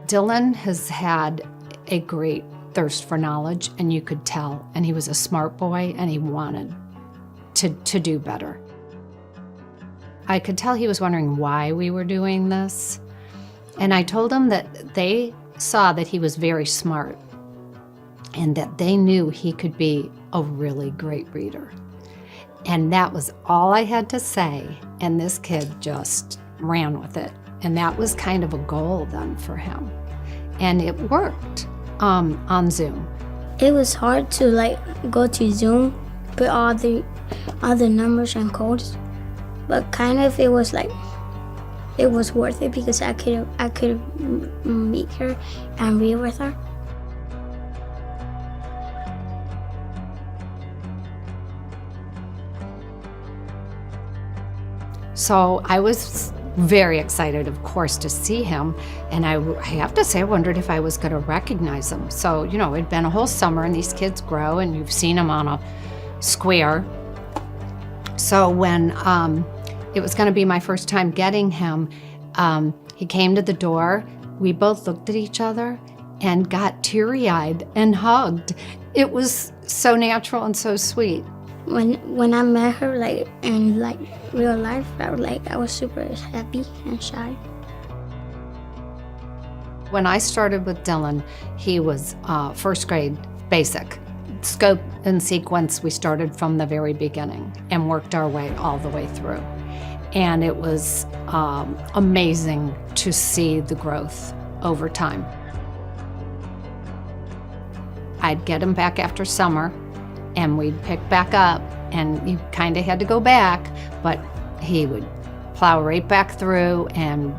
Dylan has had a great thirst for knowledge, and you could tell, and he was a smart boy, and he wanted to do better. I could tell he was wondering why we were doing this, and I told him that they saw that he was very smart and that they knew he could be a really great reader. And that was all I had to say, and this kid just ran with it. And that was kind of a goal then for him. And it worked on Zoom. It was hard to go to Zoom, put all the numbers and codes, but kind of it was worth it because I could meet her and read with her. So I was very excited, of course, to see him. And I have to say, I wondered if I was going to recognize him. So, it'd been a whole summer, and these kids grow, and you've seen them on a square. So when it was going to be my first time getting him, he came to the door. We both looked at each other and got teary-eyed and hugged. It was so natural and so sweet. When I met her in real life, I was super happy and shy. When I started with Dylan, he was first grade basic. Scope and sequence, we started from the very beginning and worked our way all the way through. And it was amazing to see the growth over time. I'd get him back after summer, and we'd pick back up, and you kind of had to go back, but he would plow right back through, and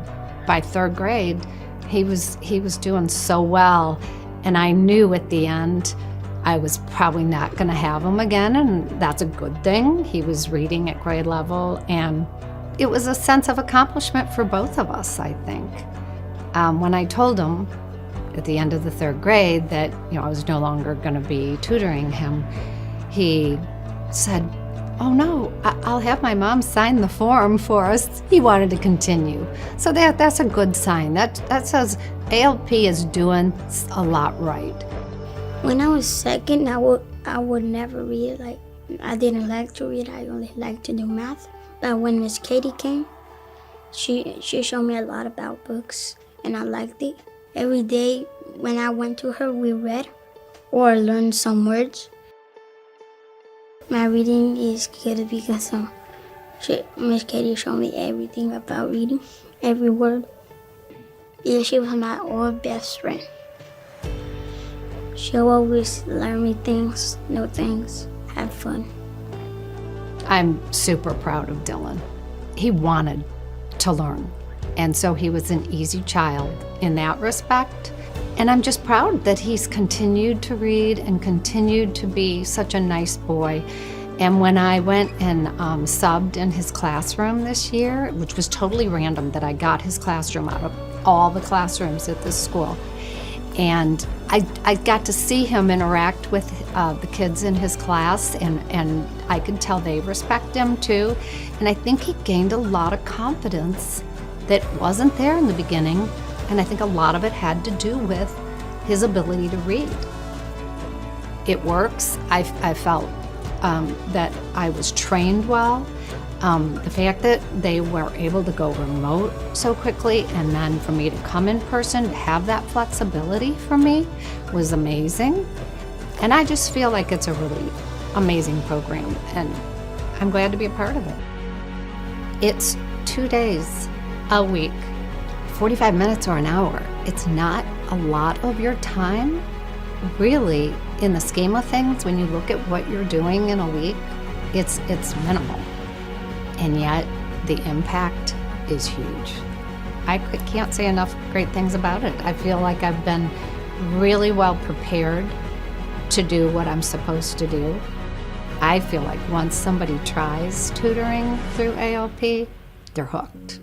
by third grade, he was doing so well, and I knew at the end I was probably not going to have him again, and that's a good thing. He was reading at grade level, and it was a sense of accomplishment for both of us, I think. When I told him at the end of the third grade that I was no longer going to be tutoring him, he said, "Oh no, I'll have my mom sign the form for us." He wanted to continue. So that's a good sign. That says ALP is doing a lot right. When I was second, I would never read. I didn't like to read. I only liked to do math. But when Miss Katie came, she showed me a lot about books, and I liked it. Every day when I went to her, we read or learned some words. My reading is good because Miss Katie showed me everything about reading, every word. Yeah, she was my old best friend. She'll always learn me things, know things, have fun. I'm super proud of Dylan. He wanted to learn, and so he was an easy child in that respect. And I'm just proud that he's continued to read and continued to be such a nice boy. And when I went and subbed in his classroom this year, which was totally random that I got his classroom out of all the classrooms at this school, and I got to see him interact with the kids in his class, and I could tell they respect him too. And I think he gained a lot of confidence that wasn't there in the beginning. And I think a lot of it had to do with his ability to read. It works. I felt that I was trained well. The fact that they were able to go remote so quickly, and then for me to come in person, to have that flexibility for me was amazing. And I just feel like it's a really amazing program, and I'm glad to be a part of it. It's 2 days a week, 45 minutes or an hour. It's not a lot of your time, really, in the scheme of things. When you look at what you're doing in a week, it's minimal. And yet, the impact is huge. I can't say enough great things about it. I feel like I've been really well prepared to do what I'm supposed to do. I feel like once somebody tries tutoring through ALP, they're hooked.